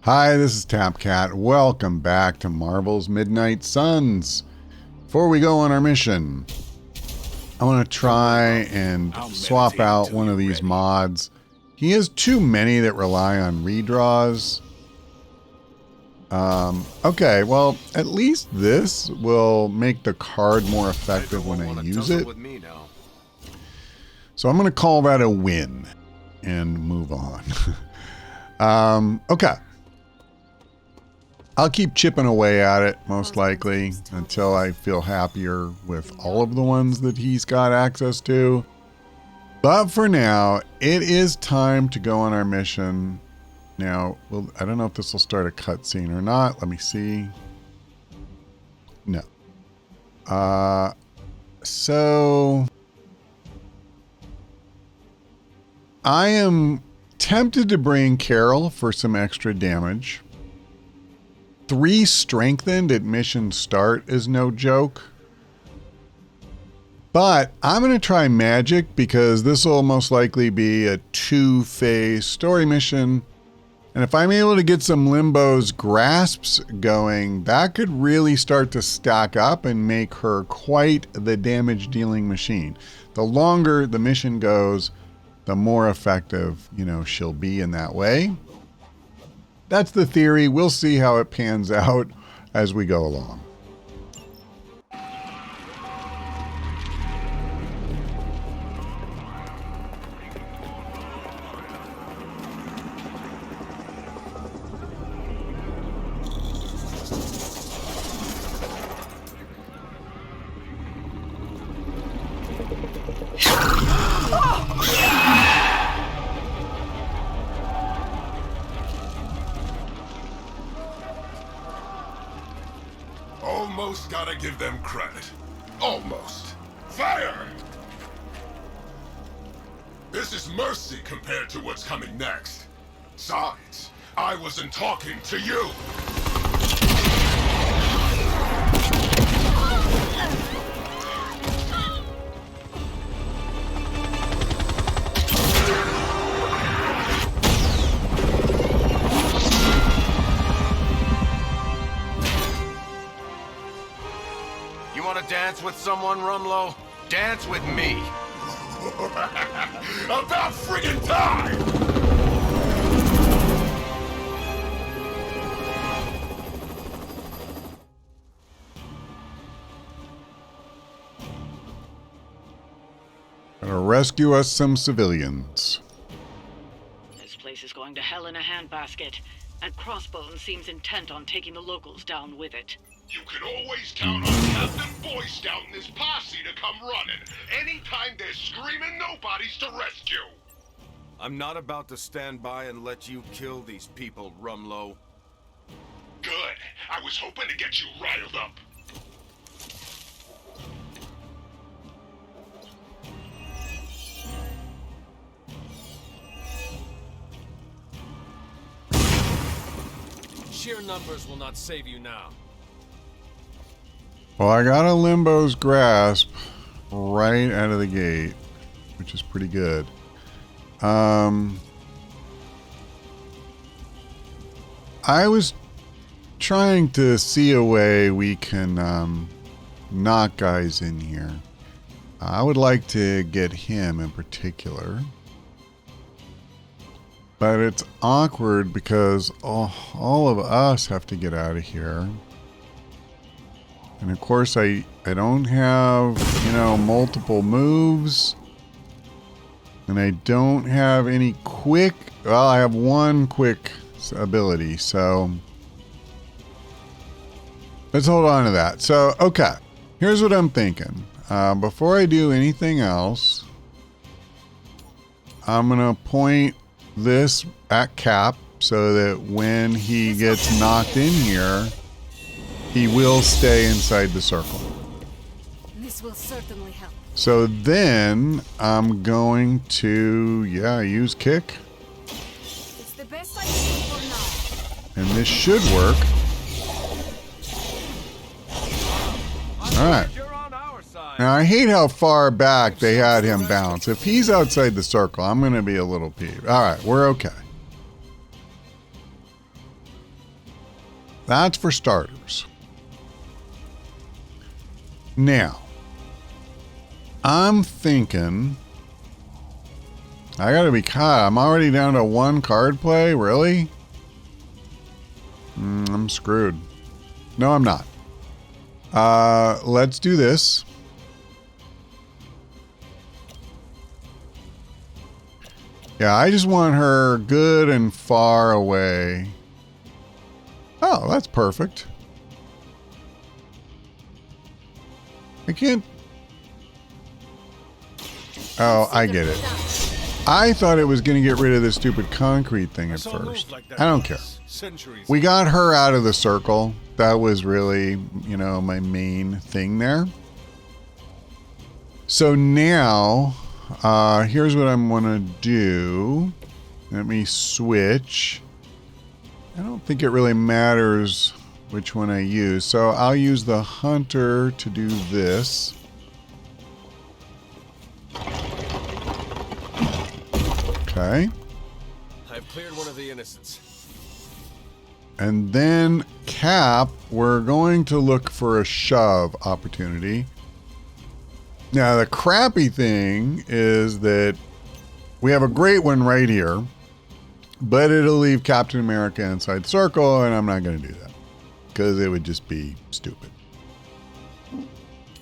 Hi, this is TapCat. Welcome back to Marvel's Midnight Suns. Before we go on our mission, I want to try and swap out one of these mods. He has too many that rely on redraws. Okay, well, at least this will make the card more effective when I use it. So I'm going to call that a win and move on. Okay. I'll keep chipping away at it, most likely, until I feel happier with all of the ones that he's got access to. But for now, it is time to go on our mission. Now, I don't know if this will start a cutscene or not. Let me see. No. So I am tempted to bring Carol for some extra damage. 3 strengthened at mission start is no joke. But I'm going to try magic because this will most likely be a 2-phase story mission. And if I'm able to get some Limbo's grasps going, that could really start to stack up and make her quite the damage dealing machine. The longer the mission goes, the more effective, she'll be in that way. That's the theory. We'll see how it pans out as we go along. Almost gotta give them credit. Almost. Fire! This is mercy compared to what's coming next. Besides, I wasn't talking to you. Dance with someone, Rumlow? Dance with me. About friggin' time! Gonna rescue us some civilians. This place is going to hell in a handbasket, and Crossbones seems intent on taking the locals down with it. You can always count on Captain Boy Scout and his posse to come running. Anytime they're screaming, nobody's to rescue. I'm not about to stand by and let you kill these people, Rumlow. Good. I was hoping to get you riled up. Sheer numbers will not save you now. Well, I got a Limbo's grasp right out of the gate, which is pretty good. I was trying to see a way we can knock guys in here. I would like to get him in particular. But it's awkward because all of us have to get out of here. And of course, I don't have, multiple moves. And I don't have any quick... Well, I have one quick ability, so... Let's hold on to that. So, okay. Here's what I'm thinking. Before I do anything else, I'm going to point this at Cap so that when he gets knocked in here... he will stay inside the circle. This will certainly help. So then I'm going to, use kick. It's the best I can do for now. And this should work. All right. Now I hate how far back they had him bounce. If he's outside the circle, I'm going to be a little peeved. All right, we're okay. That's for starters. Now, I'm thinking I gotta be caught. I'm already down to 1 card play. Really? I'm screwed. No, I'm not. Let's do this. Yeah, I just want her good and far away. Oh, that's perfect. I can't... Oh, I get it. I thought it was going to get rid of this stupid concrete thing at first. I don't care. We got her out of the circle. That was really, you know, my main thing there. So now, here's what I'm going to do. Let me switch. I don't think it really matters which one I use. So I'll use the hunter to do this. Okay. I've cleared one of the innocents. And then Cap, we're going to look for a shove opportunity. Now, the crappy thing is that we have a great one right here, but it'll leave Captain America inside the circle, and I'm not going to do that because it would just be stupid.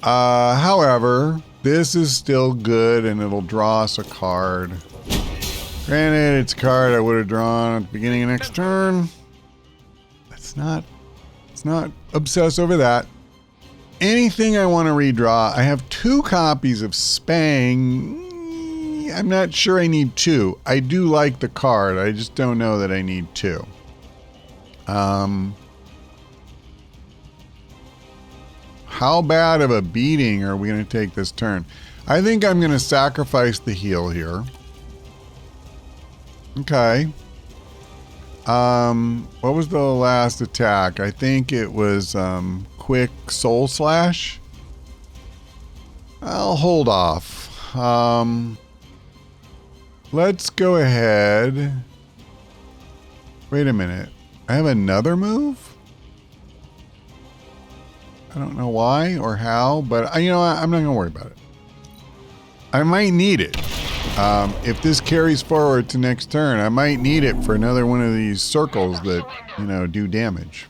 However, this is still good, and it'll draw us a card. Granted, it's a card I would have drawn at the beginning of next turn. Let's not obsess over that. Anything I want to redraw, I have 2 copies of Spang. I'm not sure I need 2. I do like the card. I just don't know that I need 2. How bad of a beating are we going to take this turn? I think I'm going to sacrifice the heal here. Okay. What was the last attack? I think it was quick soul slash. I'll hold off. Let's go ahead. Wait a minute. I have another move? I don't know why or how, but you know what? I'm not going to worry about it. I might need it. If this carries forward to next turn, I might need it for another one of these circles that, you know, do damage.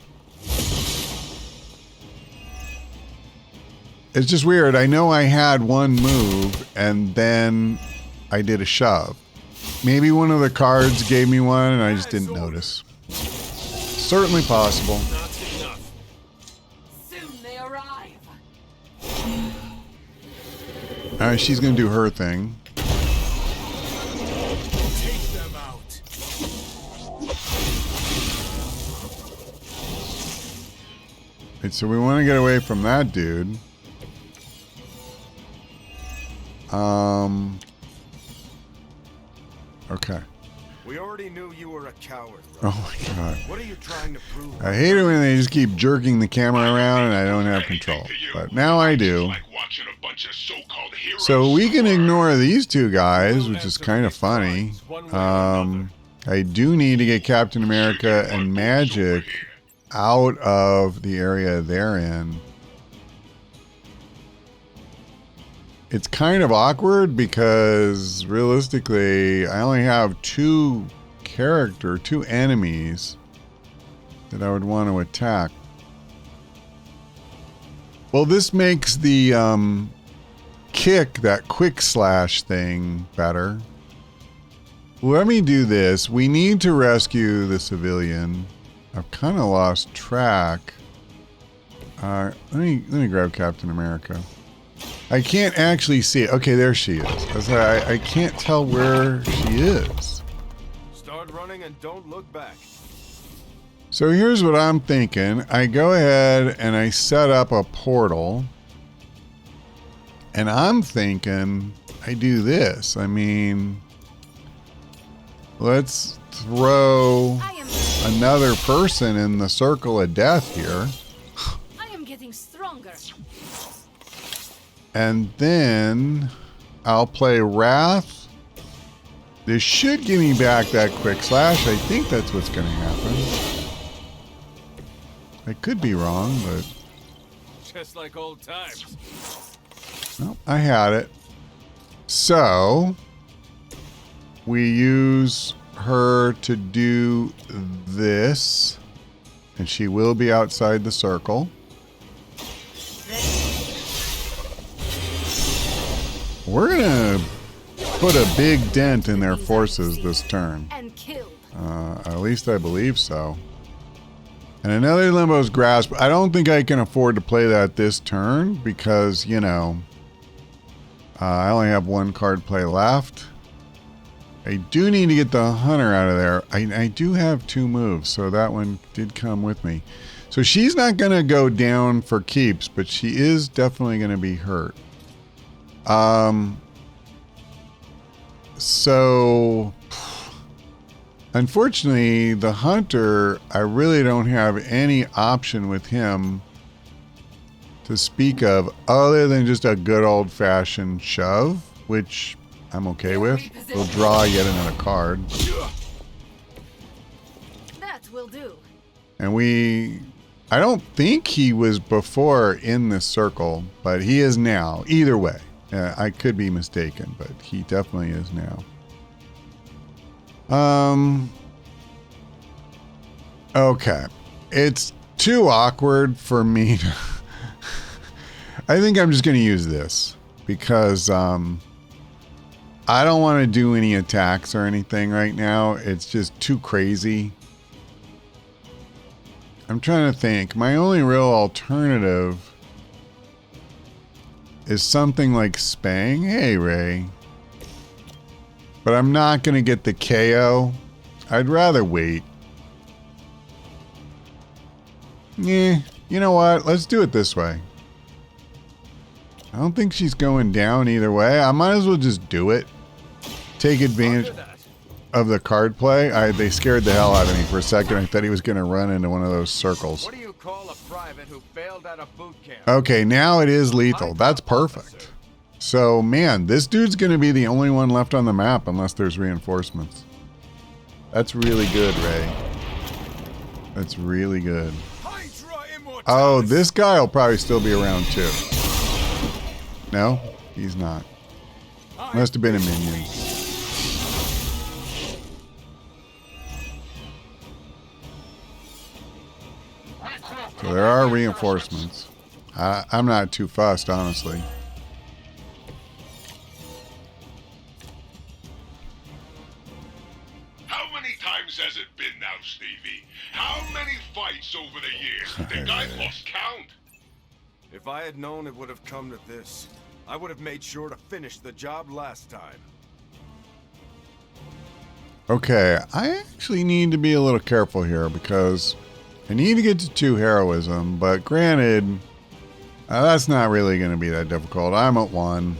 It's just weird. I know I had one move and then I did a shove. Maybe one of the cards gave me one and I just didn't notice. Certainly possible. Soon they arrive. All right, she's going to do her thing. Right, so we want to get away from that dude. Okay. We already knew you were a coward. Oh my god. What are you trying to prove? I hate it when they just keep jerking the camera around and I don't have control. But now I do. So we can ignore these 2 guys, which is kind of funny. I do need to get Captain America and Magic out of the area they're in. It's kind of awkward because realistically, I only have 2 enemies that I would want to attack. Well, this makes the kick, that quick slash thing, better. Let me do this. We need to rescue the civilian. I've kind of lost track. Let me grab Captain America. I can't actually see it. Okay, there she is. I can't tell where she is. Start running and don't look back. So here's what I'm thinking. I go ahead and I set up a portal. And I'm thinking I do this. I mean, let's throw another person in the circle of death here. I am getting stronger. And then I'll play Wrath. This should give me back that quick slash. I think that's what's going to happen. I could be wrong, but Just like old times. no, I had it. So we use her to do this, and she will be outside the circle. We're gonna put a big dent in their forces this turn. And killed. At least I believe so. And another Limbo's Grasp. I don't think I can afford to play that this turn because, you know, I only have one card play left. I do need to get the Hunter out of there. I do have 2 moves, so that one did come with me. So she's not going to go down for keeps, but she is definitely going to be hurt. So unfortunately, the Hunter, I really don't have any option with him to speak of other than just a good old-fashioned shove, which I'm okay with. We'll draw yet another card. That will do. And I don't think he was before in this circle, but he is now. Either way. I could be mistaken, but he definitely is now. Okay. It's too awkward for me to... I think I'm just going to use this because I don't want to do any attacks or anything right now. It's just too crazy. I'm trying to think. My only real alternative is something like Spang. Hey, Ray. But I'm not going to get the KO. I'd rather wait. Yeah, you know what? Let's do it this way. I don't think she's going down either way. I might as well just do it. Take advantage of the card play. They scared the hell out of me for a second. I thought he was going to run into one of those circles. What do you call a private who failed out of boot camp? Okay, now it is lethal. That's perfect. So, man, this dude's going to be the only one left on the map unless there's reinforcements. That's really good, Ray. That's really good. Oh, this guy will probably still be around too. No, he's not. Must have been a minion. So there are reinforcements. I'm not too fussed, honestly. How many times has it been now, Stevie? How many fights over the years? Think I've lost count? If I had known it would have come to this, I would have made sure to finish the job last time. Okay, I actually need to be a little careful here because I need to get to 2 heroism, but granted, that's not really going to be that difficult. I'm at 1.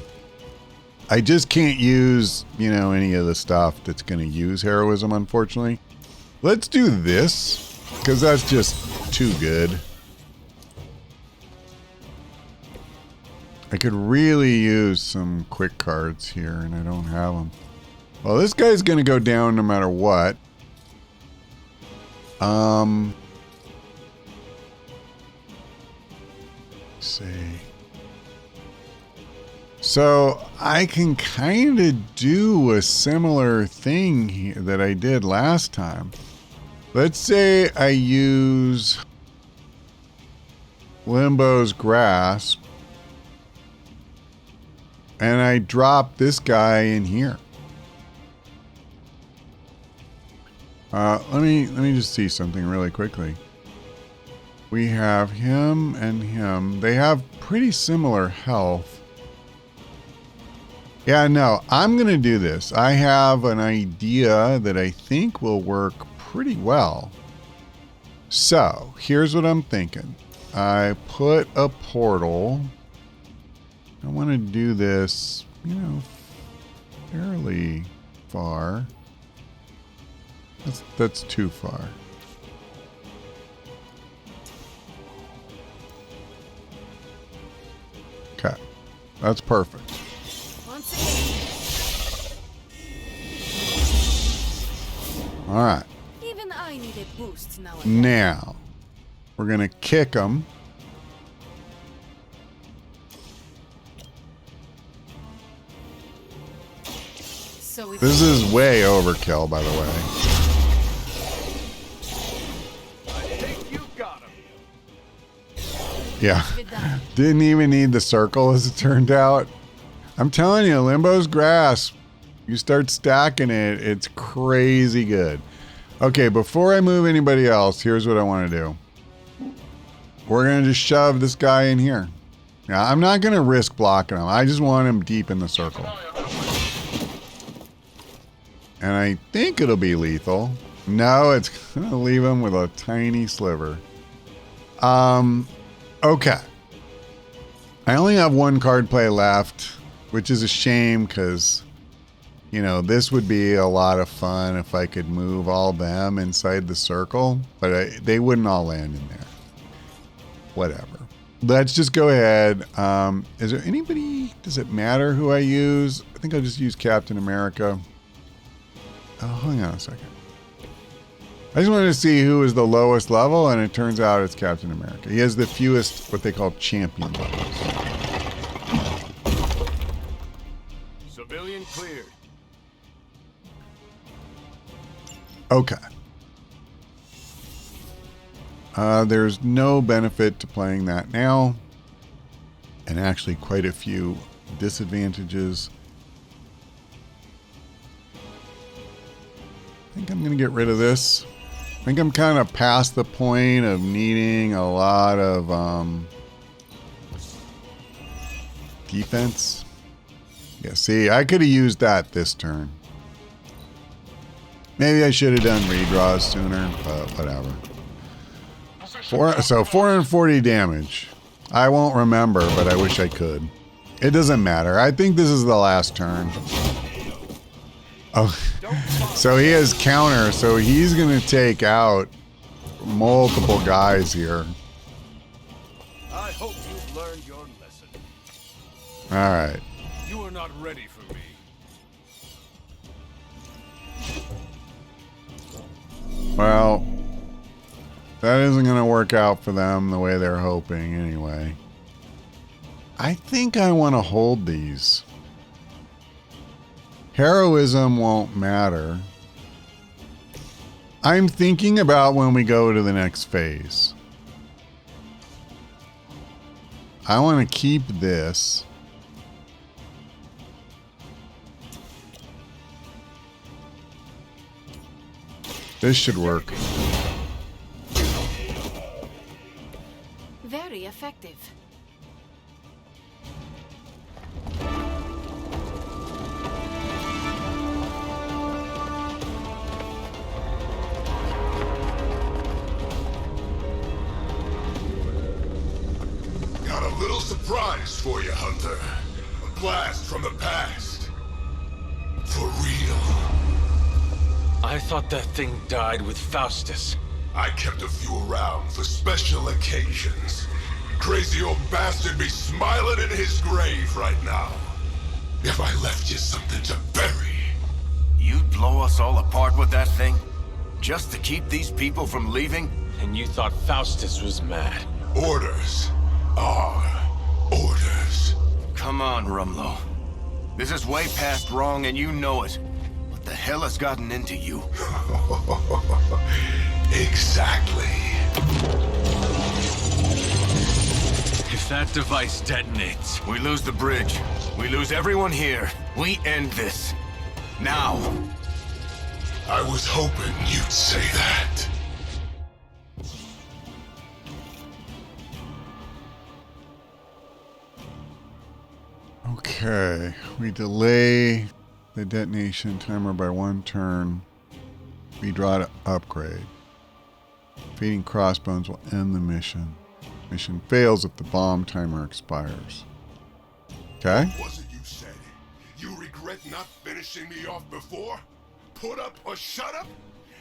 I just can't use, you know, any of the stuff that's going to use heroism, unfortunately. Let's do this, because that's just too good. I could really use some quick cards here, and I don't have them. Well, this guy's going to go down no matter what. Let's see. So I can kind of do a similar thing here that I did last time. Let's say I use Limbo's Grasp and I drop this guy in here. Let me just see something really quickly. We have him and him. They have pretty similar health. Yeah, no, I'm going to do this. I have an idea that I think will work pretty well. So, here's what I'm thinking. I put a portal. I want to do this, you know, fairly far. That's too far. Okay, that's perfect. Once again. All right. Even I need a boost now. Now, We're going to kick them. So if This is way overkill, by the way. I think you got him. Yeah. it done. Didn't even need the circle, as it turned out. I'm telling you, Limbo's Grasp. You start stacking it, it's crazy good. Okay, before I move anybody else, here's what I want to do. We're going to just shove this guy in here. Now, I'm not going to risk blocking him. I just want him deep in the circle. And I think it'll be lethal. No, it's going to leave him with a tiny sliver. Okay. I only have one card play left, which is a shame because, you know, this would be a lot of fun if I could move all them inside the circle, but they wouldn't all land in there. Whatever. Let's just go ahead. Is there anybody, does it matter who I use? I think I'll just use Captain America. Oh, hang on a second. I just wanted to see who is the lowest level, and it turns out it's Captain America. He has the fewest, what they call champion levels. Civilian cleared. Okay. There's no benefit to playing that now, and actually quite a few disadvantages. I think I'm going to get rid of this. I think I'm kind of past the point of needing a lot of defense. Yeah, see, I could have used that this turn. Maybe I should have done redraws sooner, but whatever. So 440 damage. I won't remember, but I wish I could. It doesn't matter. I think this is the last turn. Oh, so he has counter, so he's going to take out multiple guys here. I hope you've learned your lesson. All right. You are not ready for me. Well, that isn't going to work out for them the way they're hoping anyway. I think I want to hold these. Heroism won't matter. I'm thinking about when we go to the next phase. I want to keep this. This should work. Very effective. Got a little surprise for you, Hunter. A blast from the past. For real. I thought that thing died with Faustus. I kept a few around for special occasions. Crazy old bastard be smiling in his grave right now. If I left you something to bury. You'd blow us all apart with that thing? Just to keep these people from leaving? And you thought Faustus was mad. Orders are orders. Come on, Rumlow. This is way past wrong and you know it. What the hell has gotten into you? Exactly. If that device detonates, We lose the bridge. We lose everyone here. We end this. Now. I was hoping you'd say that. Okay, we delay the detonation timer by 1 turn. Redraw to upgrade. Defeating Crossbones will end the mission. Mission fails if the bomb timer expires. Okay? What was it you said? You regret not finishing me off before? Put up or shut up?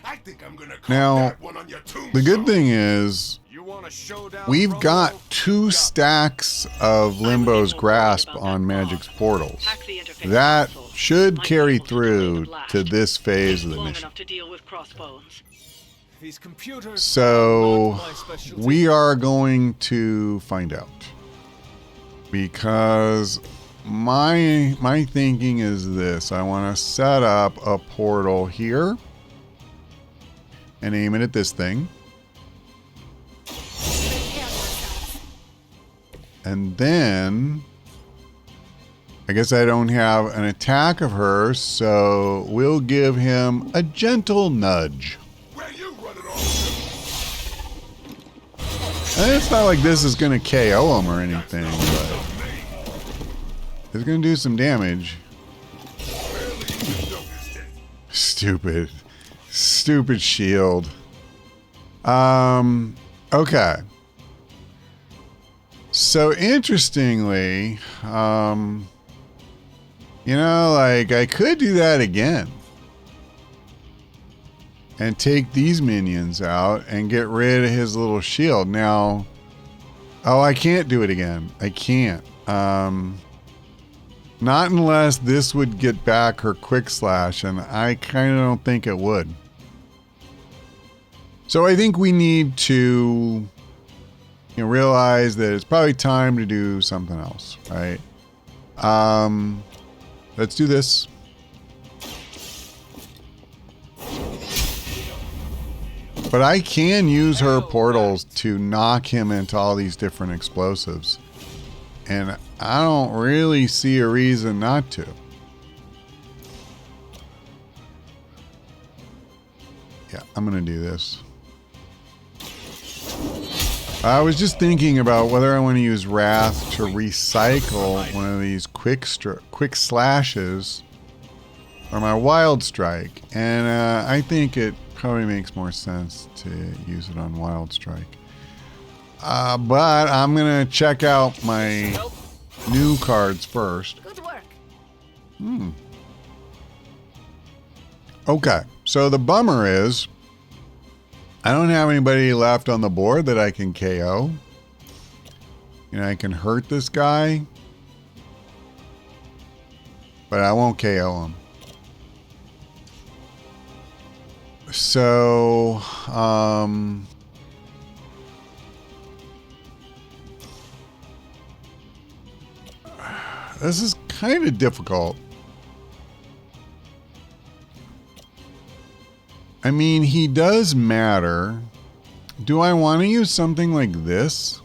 I think I'm gonna call Now, that one on your tombstone. the good thing is, You want a showdown? we've Rumlow? got 2 stacks of Limbo's Grasp on Magic's portals. That should carry through to this phase of the Long mission. enough to deal with Crossbones. These computers So are not my specialty. we are going to find out. Because my thinking is this. I want to set up a portal here and aim it at this thing. And then I guess I don't have an attack of her, so we'll give him a gentle nudge. Where you running off And it's not like this is going to KO him or anything, but it's going to do some damage. Stupid shield. Okay. So interestingly, you know, like I could do that again and take these minions out and get rid of his little shield. Now, oh, I can't do it again. I can't. Not unless this would get back her quick slash, and I kind of don't think it would. So I think we need to realize that it's probably time to do something else, right? Let's do this. But I can use her portals to knock him into all these different explosives. And I don't really see a reason not to. Yeah, I'm going to do this. I was just thinking about whether I want to use Wrath to recycle one of these quick slashes or my Wild Strike. And I think it probably makes more sense to use it on Wild Strike. But I'm going to check out my new cards first. Good work. Okay, so the bummer is I don't have anybody left on the board that I can KO. I can hurt this guy, but I won't KO him. So, this is kind of difficult. I mean, he does matter. Do I want to use something like this?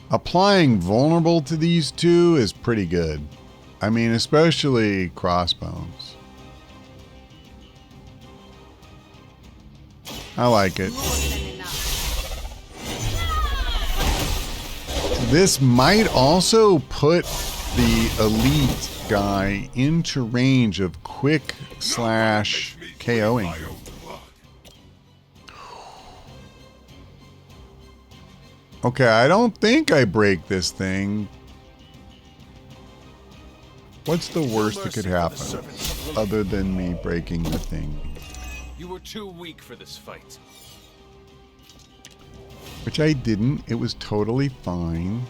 Applying vulnerable to these two is pretty good. I mean, especially Crossbones. I like it. This might also put the elite guy into range of quick slash KOing. Okay, I don't think I break this thing. What's the worst that could happen other than me breaking the thing? You were too weak for this fight. Which I didn't. It was totally fine.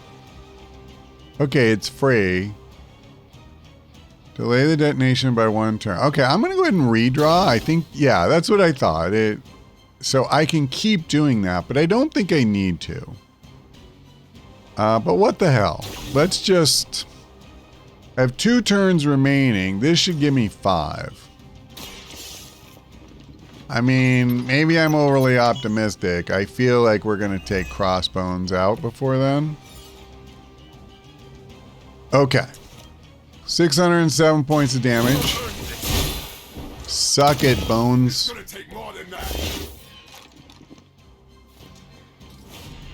Okay, it's free. Delay the detonation by 1 turn. Okay, I'm going to go ahead and redraw. I think, yeah, that's what I thought. So I can keep doing that, but I don't think I need to. But what the hell? Let's just... I have 2 turns remaining. This should give me 5. I mean, maybe I'm overly optimistic. I feel like we're going to take Crossbones out before then. Okay. 607 points of damage. Suck it, Bones.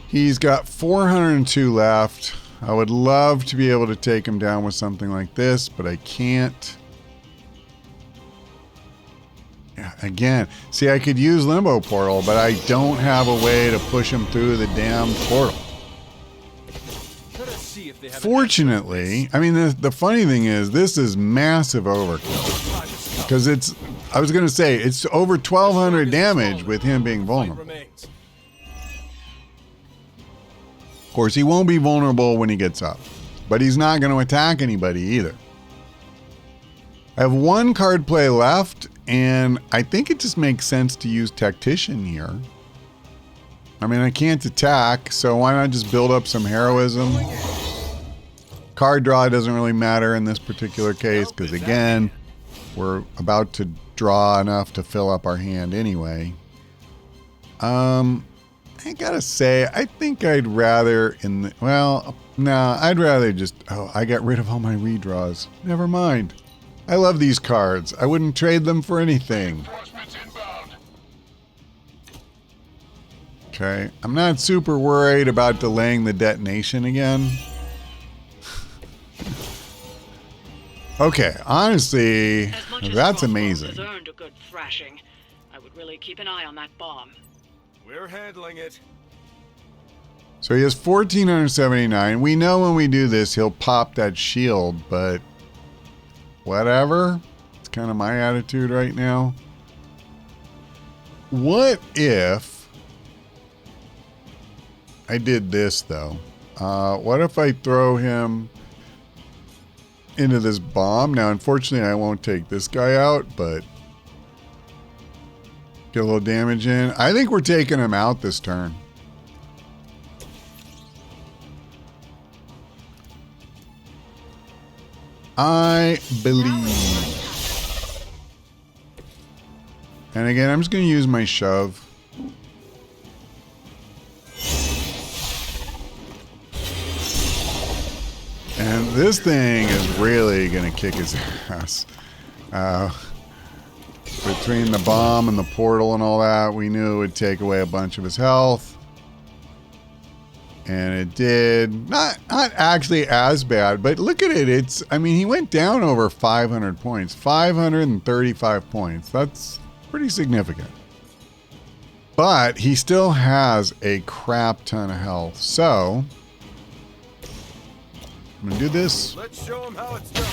He's got 402 left. I would love to be able to take him down with something like this, but I can't. Yeah, again, see, I could use Limbo Portal, but I don't have a way to push him through the damn portal. Fortunately, I mean, the funny thing is, this is massive overkill. Because it's, I was going to say, it's over 1,200 damage with him being vulnerable. Of course, he won't be vulnerable when he gets up. But he's not going to attack anybody either. I have 1 card play left, And I think it just makes sense to use Tactician here. I mean, I can't attack, so why not just build up some heroism? Card draw doesn't really matter in this particular case, because again, we're about to draw enough to fill up our hand anyway. I gotta say, I think I'd rather I'd rather just, I got rid of all my redraws. Never mind. I love these cards. I wouldn't trade them for anything. Okay, I'm not super worried about delaying the detonation again. Okay, honestly, that's amazing. Has earned a good thrashing. I would really keep an eye on that bomb. We're handling it. So he has 1479. We know when we do this, he'll pop that shield, but whatever. It's kind of my attitude right now. What if I did this, though? What if I throw him into this bomb? Now, unfortunately, I won't take this guy out, but get a little damage in. I think we're taking him out this turn. I believe. And again, I'm just going to use my shove. And this thing is really going to kick his ass. Between the bomb and the portal and all that, we knew it would take away a bunch of his health. And it did. Not actually as bad, but look at it. I mean, he went down over 500 points. 535 points. That's pretty significant. But he still has a crap ton of health. So I'm going to do this. Let's show him how it's done.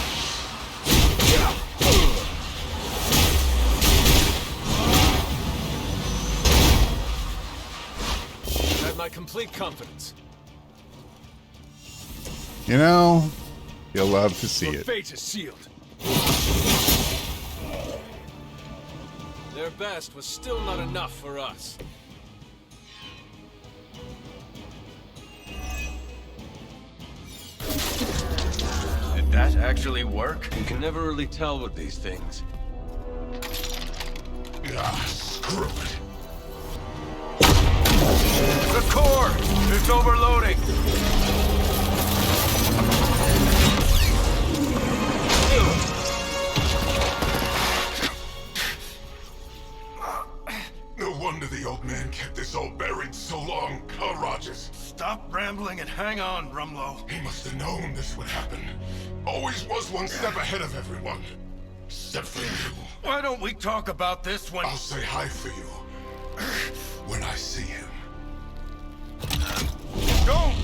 I have my complete confidence. You know, you'll love to see Your it. fate is sealed. Their best was still not enough for us. Did that actually work? You can never really tell with these things. Ah, screw it. The core! It's overloading! No wonder the old man kept this all buried so long, huh, Rogers? Stop rambling and hang on, Rumlow. He must have known this would happen. Always was one step ahead of everyone. Except for you. Why don't we talk about this when... I'll say hi for you when I see him. Don't!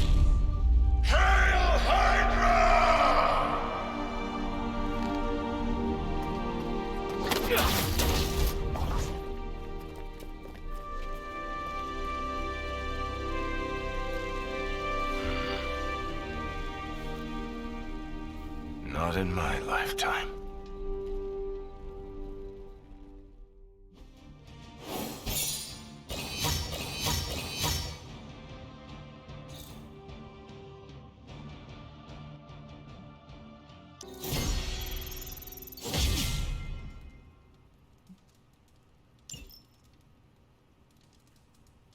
Hail Hydra! Not in my lifetime.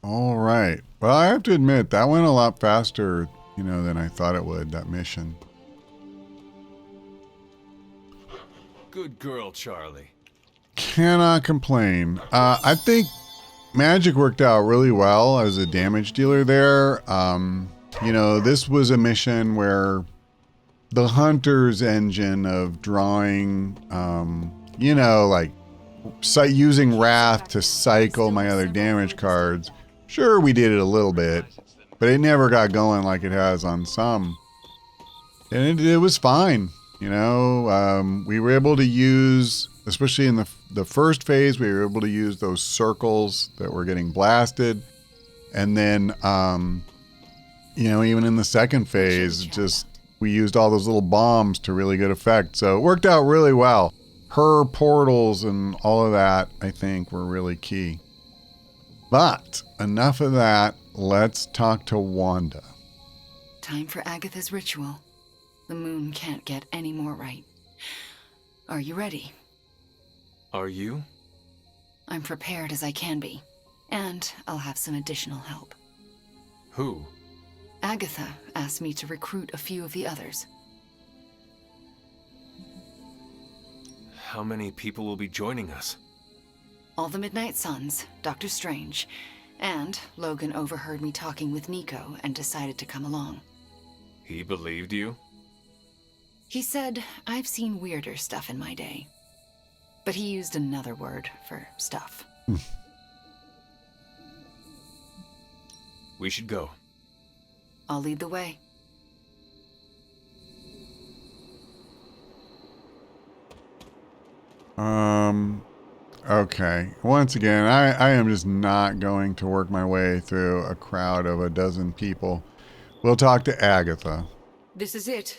All right. Well, I have to admit, that went a lot faster, than I thought it would, that mission. Good girl, Charlie. Cannot complain. I think Magic worked out really well as a damage dealer there. This was a mission where the hunter's engine of drawing, using Wrath to cycle my other damage cards. Sure, we did it a little bit, but it never got going like it has on some. And it was fine. We were able to use, especially in the first phase, we were able to use those circles that were getting blasted. And then, even in the second phase, we used all those little bombs to really good effect. So it worked out really well. her portals and all of that, I think, were really key. But enough of that. Let's talk to Wanda. Time for Agatha's ritual. The moon can't get any more right. Are you ready? Are you? I'm prepared as I can be. And I'll have some additional help. Who? Agatha asked me to recruit a few of the others. How many people will be joining us? All the Midnight Suns, Dr. Strange, and Logan overheard me talking with Nico and decided to come along. He believed you? He said, I've seen weirder stuff in my day. But he used another word for stuff. We should go. I'll lead the way. Okay. Once again, I am just not going to work my way through a crowd of a dozen people. We'll talk to Agatha. This is it.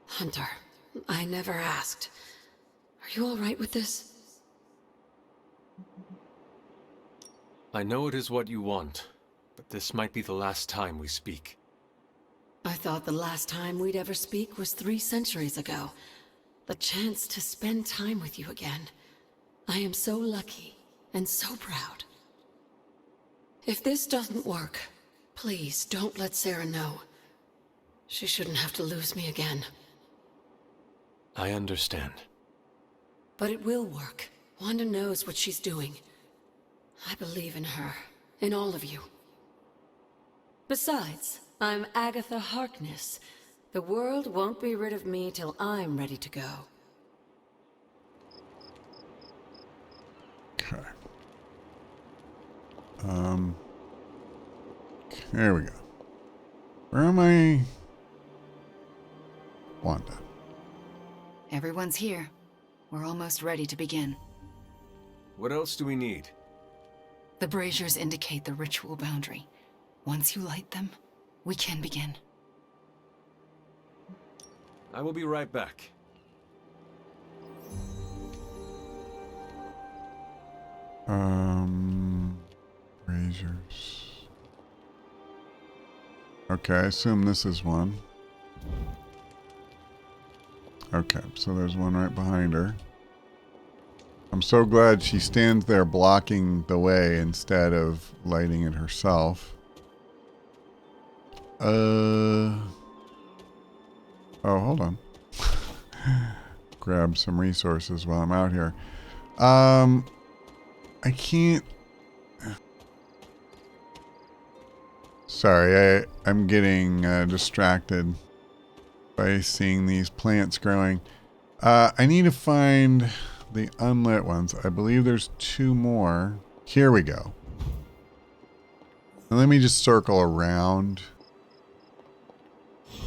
Hunter, I never asked. Are you all right with this? I know it is what you want, but this might be the last time we speak. I thought the last time we'd ever speak was 3 centuries ago. The chance to spend time with you again. I am so lucky and so proud. If this doesn't work, please don't let Sarah know. She shouldn't have to lose me again. I understand. But it will work. Wanda knows what she's doing. I believe in her, in all of you. Besides, I'm Agatha Harkness. The world won't be rid of me till I'm ready to go. Okay. There we go. Where am I? Wanda. Everyone's here. We're almost ready to begin. What else do we need? The braziers indicate the ritual boundary. Once you light them, we can begin. I will be right back. Braziers. Okay, I assume this is one. Okay, so there's one right behind her. I'm so glad she stands there blocking the way instead of lighting it herself. Oh, hold on. Grab some resources while I'm out here. I can't... Sorry, I'm getting distracted by seeing these plants growing. I need to find the unlit ones. I believe there's 2 more. Here we go. And let me just circle around.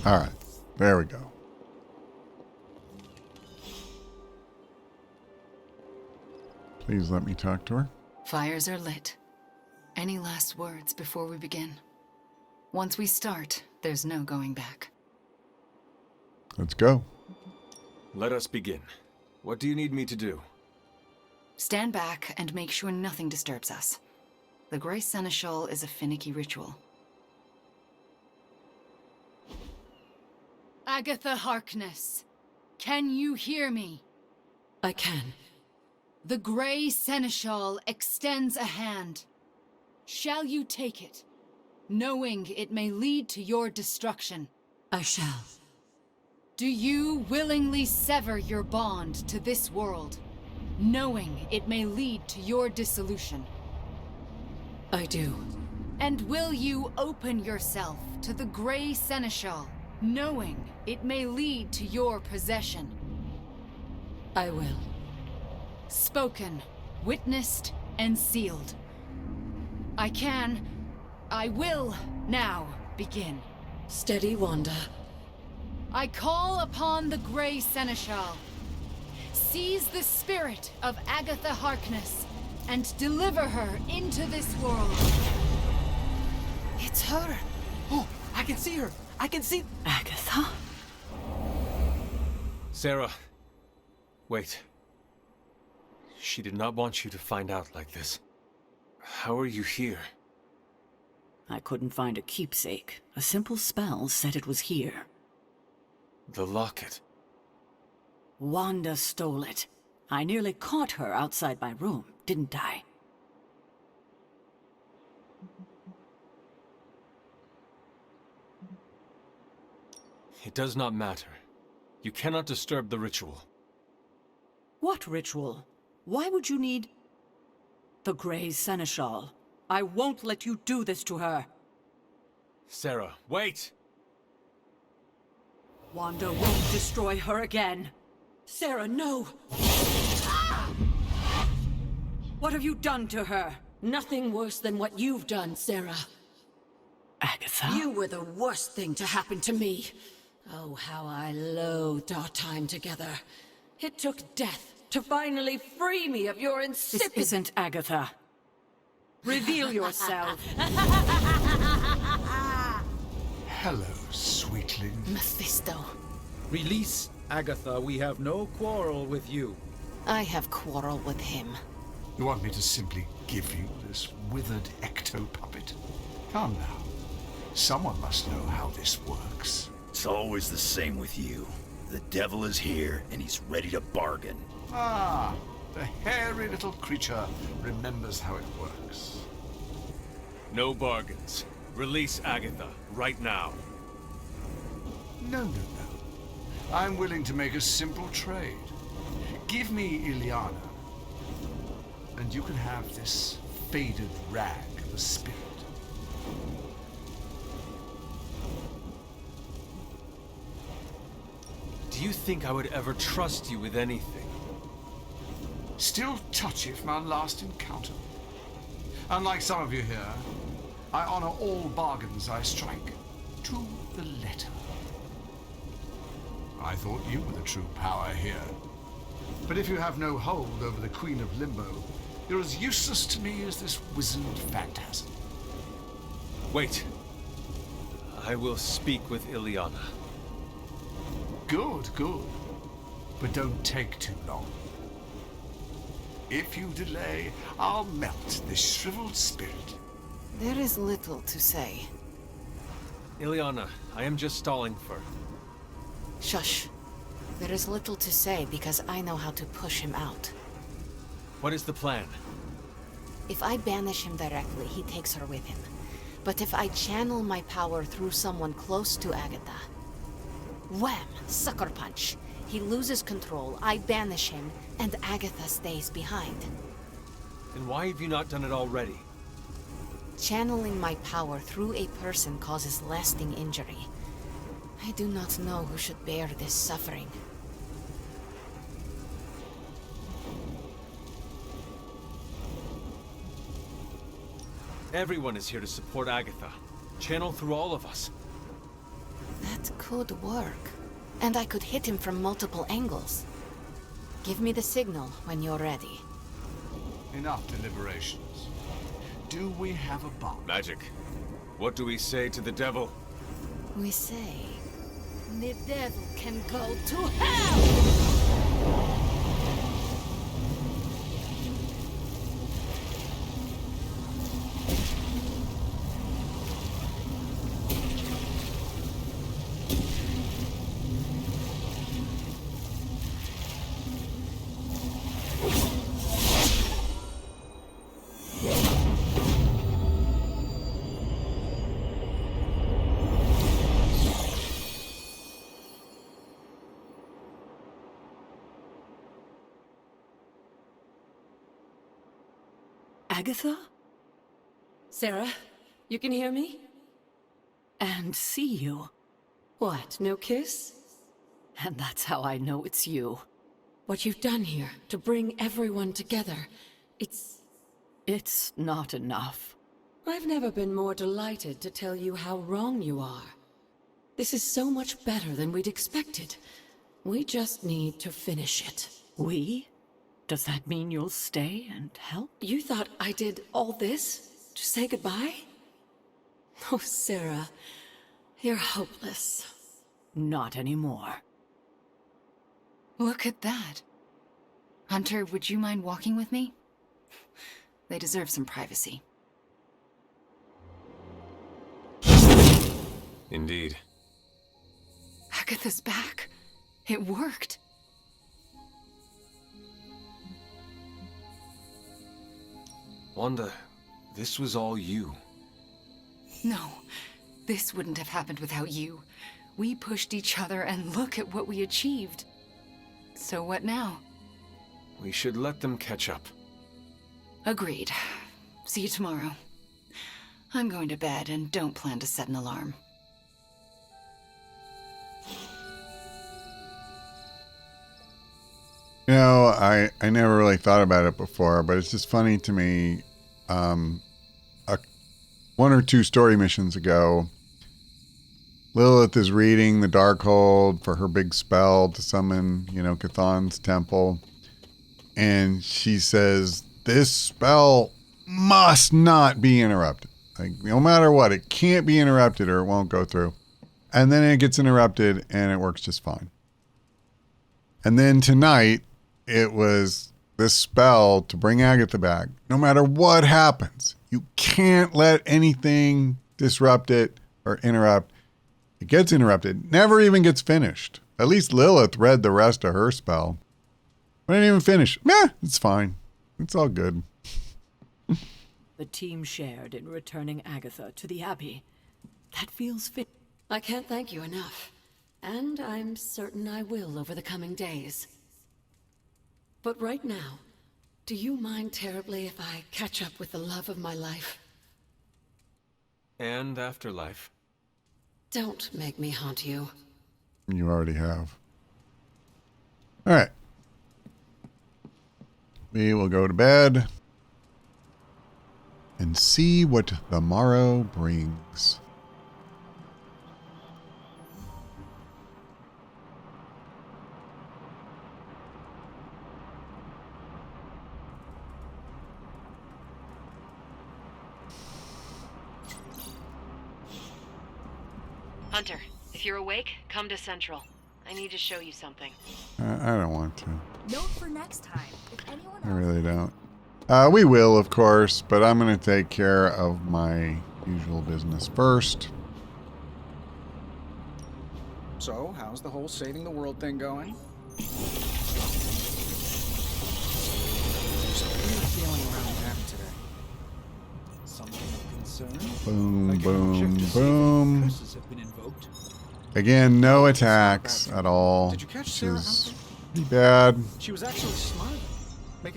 All right, there we go. Please let me talk to her. Fires are lit. Any last words before we begin? Once we start, there's no going back. Let's go. Let us begin. What do you need me to do? Stand back and make sure nothing disturbs us. The Grey Seneschal is a finicky ritual. Agatha Harkness, can you hear me? I can. The Grey Seneschal extends a hand. Shall you take it, knowing it may lead to your destruction? I shall. Do you willingly sever your bond to this world, knowing it may lead to your dissolution? I do. And will you open yourself to the Grey Seneschal, knowing it may lead to your possession? I will. Spoken, witnessed, and sealed. I will now begin. Steady, Wanda. I call upon the Grey Seneschal. Seize the spirit of Agatha Harkness and deliver her into this world. It's her. Oh, I can see her. I can see... Agatha? Sarah, Wait. She did not want you to find out like this. How are you here? I couldn't find a keepsake. A simple spell said it was here. The locket. Wanda stole it. I nearly caught her outside my room, didn't I? It does not matter. You cannot disturb the ritual. What ritual? Why would you need... the Grey Seneschal? I won't let you do this to her. Sarah, wait! Wanda won't destroy her again. Sarah, no! What have you done to her? Nothing worse than what you've done, Sarah. Agatha? You were the worst thing to happen to me. Oh, how I loathed our time together. It took death to finally free me of your insipid... This isn't Agatha. Reveal yourself. Hello, sweetling. Mephisto. Release Agatha. We have no quarrel with you. I have quarrel with him. You want me to simply give you this withered ecto-puppet? Come now. Someone must know how this works. It's always the same with you. The devil is here, and he's ready to bargain. Ah, the hairy little creature remembers how it works. No bargains. Release Agatha, right now. No. I'm willing to make a simple trade. Give me Ileana, and you can have this faded rag of a spirit. Do you think I would ever trust you with anything? Still touchy from our last encounter. Unlike some of you here, I honor all bargains I strike, to the letter. I thought you were the true power here. But if you have no hold over the Queen of Limbo, you're as useless to me as this wizened phantasm. Wait. I will speak with Ileana. Good. But don't take too long. If you delay, I'll melt this shriveled spirit. There is little to say. Ileana, I am just stalling for... Shush. There is little to say because I know how to push him out. What is the plan? If I banish him directly, he takes her with him. But if I channel my power through someone close to Agatha... Wham! Sucker punch. He loses control, I banish him, and Agatha stays behind. Then why have you not done it already? Channeling my power through a person causes lasting injury. I do not know who should bear this suffering. Everyone is here to support Agatha. Channel through all of us. That could work. And I could hit him from multiple angles. Give me the signal when you're ready. Enough deliberations. Do we have a bomb? Magic. What do we say to the devil? We say... The devil can go to hell! Agatha? Sarah, you can hear me? And see you. What, no kiss? And that's how I know it's you. What you've done here, to bring everyone together, It's not enough. I've never been more delighted to tell you how wrong you are. This is so much better than we'd expected. We just need to finish it. We? Does that mean you'll stay and help? You thought I did all this to say goodbye? Oh, Sarah, you're hopeless. Not anymore. Look at that. Hunter, would you mind walking with me? They deserve some privacy. Indeed. Agatha's back. It worked. Wanda, this was all you. No, this wouldn't have happened without you. We pushed each other and look at what we achieved. So what now? We should let them catch up. Agreed. See you tomorrow. I'm going to bed and don't plan to set an alarm. You know, I never really thought about it before, but it's just funny to me. One or two story missions ago, Lilith is reading the Darkhold for her big spell to summon, Chthon's temple. And she says, this spell must not be interrupted. Like, no matter what, it can't be interrupted or it won't go through. And then it gets interrupted and it works just fine. And then tonight, it was this spell to bring Agatha back. No matter what happens, you can't let anything disrupt it or interrupt. It gets interrupted, never even gets finished. At least Lilith read the rest of her spell. I didn't even finish. Meh, it's fine. It's all good. The team shared in returning Agatha to the Abbey. That feels fit. I can't thank you enough. And I'm certain I will over the coming days. But right now, do you mind terribly if I catch up with the love of my life? And afterlife. Don't make me haunt you. You already have. All right. We will go to bed and see what the morrow brings. Hunter, if you're awake, come to Central. I need to show you something. I don't want to. Note for next time. If anyone I really don't. We will, of course, but I'm going to take care of my usual business first. So, how's the whole saving the world thing going? There's a weird feeling around the Abbey today. Something of concern? Boom, Like boom, boom. curses have been invoked. Again, no attacks at all, Did you catch which Sarah is out pretty bad. She was actually smiling.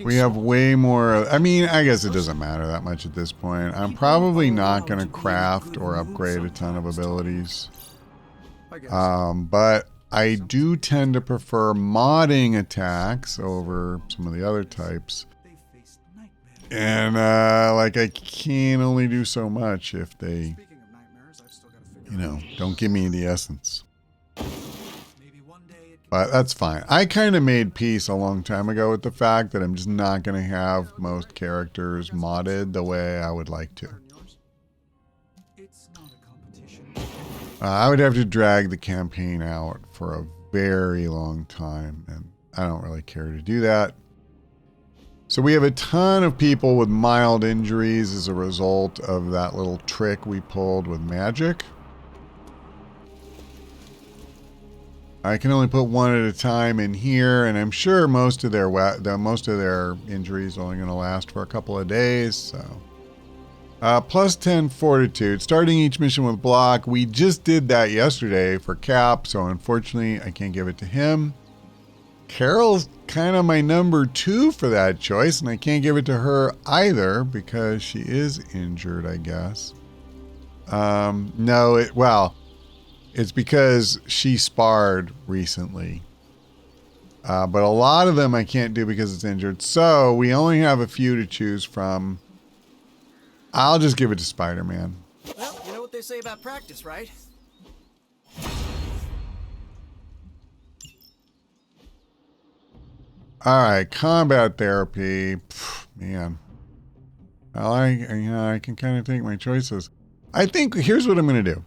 We have way more. I mean, I guess it doesn't matter that much at this point. I'm probably not going to craft or upgrade a ton of abilities. But I do tend to prefer modding attacks over some of the other types. And, I can only do so much if they, don't give me the essence. But that's fine. I kind of made peace a long time ago with the fact that I'm just not going to have most characters modded the way I would like to. I would have to drag the campaign out for a very long time, and I don't really care to do that. So we have a ton of people with mild injuries as a result of that little trick we pulled with magic. I can only put one at a time in here, and I'm sure most of their injuries are only going to last for a couple of days. So, plus 10 fortitude. Starting each mission with block. We just did that yesterday for Cap, so unfortunately I can't give it to him. Carol's kind of my number 2 for that choice, and I can't give it to her either because she is injured, I guess. It's because she sparred recently. But a lot of them I can't do because it's injured. So we only have a few to choose from. I'll just give it to Spider-Man. Well, you know what they say about practice, right? All right, combat therapy. Man. Well, I can kind of take my choices. I think here's what I'm going to do.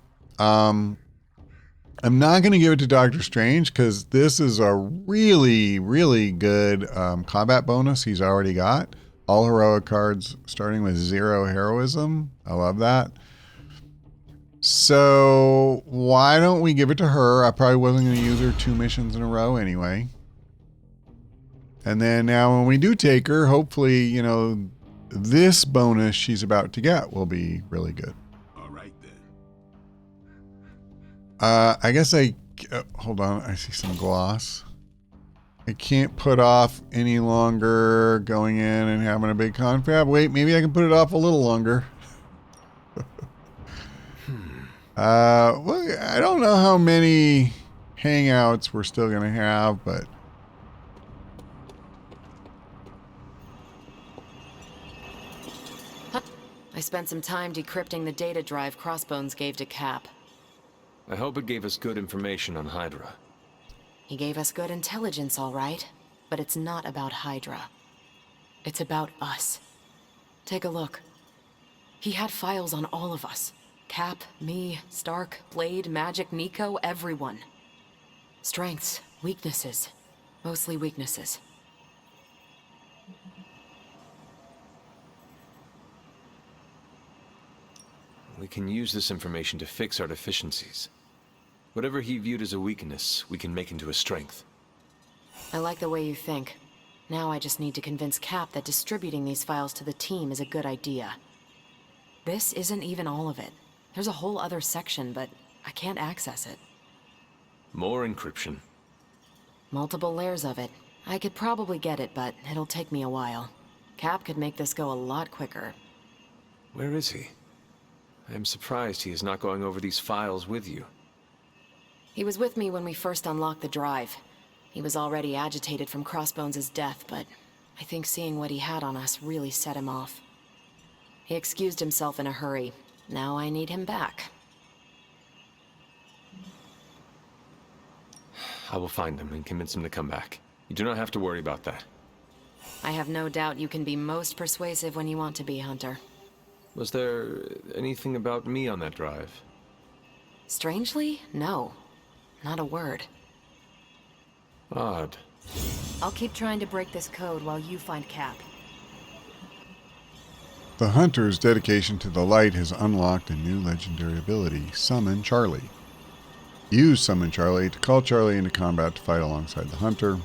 I'm not going to give it to Doctor Strange because this is a really, really good combat bonus he's already got. All heroic cards starting with 0 heroism. I love that. So why don't we give it to her? I probably wasn't going to use her 2 missions in a row anyway. And then now when we do take her, hopefully, you know, this bonus she's about to get will be really good. All right then. I guess hold on. I see some gloss. I can't put off any longer going in and having a big confab. Wait, maybe I can put it off a little longer. Well, I don't know how many hangouts we're still going to have, but I spent some time decrypting the data drive Crossbones gave to Cap. I hope it gave us good information on Hydra. He gave us good intelligence, all right, but it's not about Hydra. It's about us. Take a look. He had files on all of us. Cap, me, Stark, Blade, Magic, Nico, everyone. Strengths, weaknesses. Mostly weaknesses. We can use this information to fix our deficiencies. Whatever he viewed as a weakness, we can make into a strength. I like the way you think. Now I just need to convince Cap that distributing these files to the team is a good idea. This isn't even all of it. There's a whole other section, but I can't access it. More encryption. Multiple layers of it. I could probably get it, but it'll take me a while. Cap could make this go a lot quicker. Where is he? I am surprised he is not going over these files with you. He was with me when we first unlocked the drive. He was already agitated from Crossbones' death, but I think seeing what he had on us really set him off. He excused himself in a hurry. Now I need him back. I will find him and convince him to come back. You do not have to worry about that. I have no doubt you can be most persuasive when you want to be, Hunter. Was there anything about me on that drive? Strangely, no. Not a word. Odd. I'll keep trying to break this code while you find Cap. the Hunter's dedication to the light has unlocked a new legendary ability, Summon Charlie. Use Summon Charlie to call Charlie into combat to fight alongside the Hunter.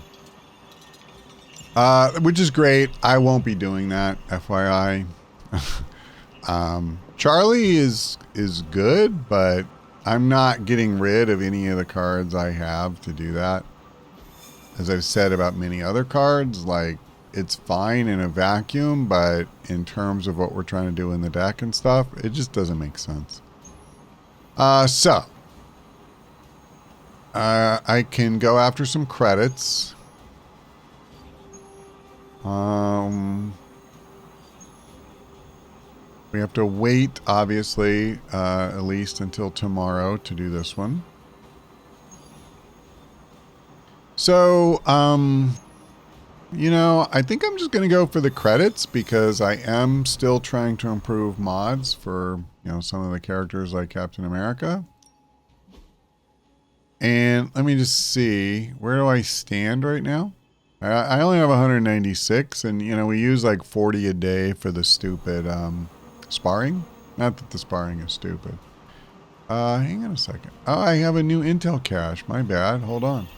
Which is great. I won't be doing that, FYI. Charlie is good, but I'm not getting rid of any of the cards I have to do that. As I've said about many other cards, like, it's fine in a vacuum, but in terms of what we're trying to do in the deck and stuff, it just doesn't make sense. So I can go after some credits. We have to wait, obviously, at least until tomorrow to do this one. So, you know, I think I'm just going to go for the credits because I am still trying to improve mods for, you know, some of the characters like Captain America. And let me just see, where do I stand right now? I only have 196, and, you know, we use like 40 a day for the stupid sparring. Not that the sparring is stupid. Hang on a second. Oh, I have a new intel cache. My bad. Hold on.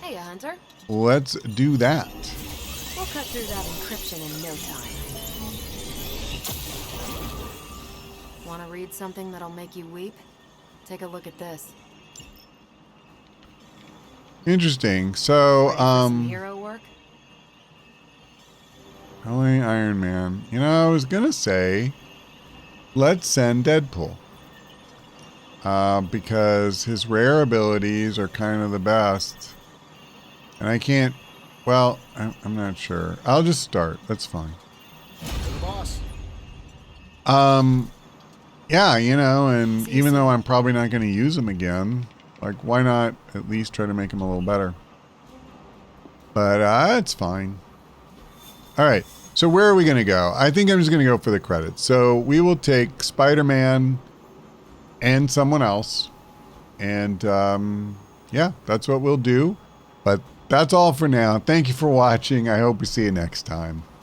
Hey, Hunter. Let's do that. We'll cut through that encryption in no time. Want to read something that'll make you weep? Take a look at this. Interesting. So, Hero work? only Iron Man. You know, I was gonna say, let's send Deadpool. Because his rare abilities are kind of the best. And I can't, well, I'm not sure. I'll just start. That's fine. To the boss. Yeah, you know, and even though I'm probably not going to use him again, like, why not at least try to make him a little better? But it's fine. All right, so where are we going to go? I think I'm just going to go for the credits. So we will take Spider-Man, and someone else. And yeah, that's what we'll do. But that's all for now. Thank you for watching. I hope we see you next time.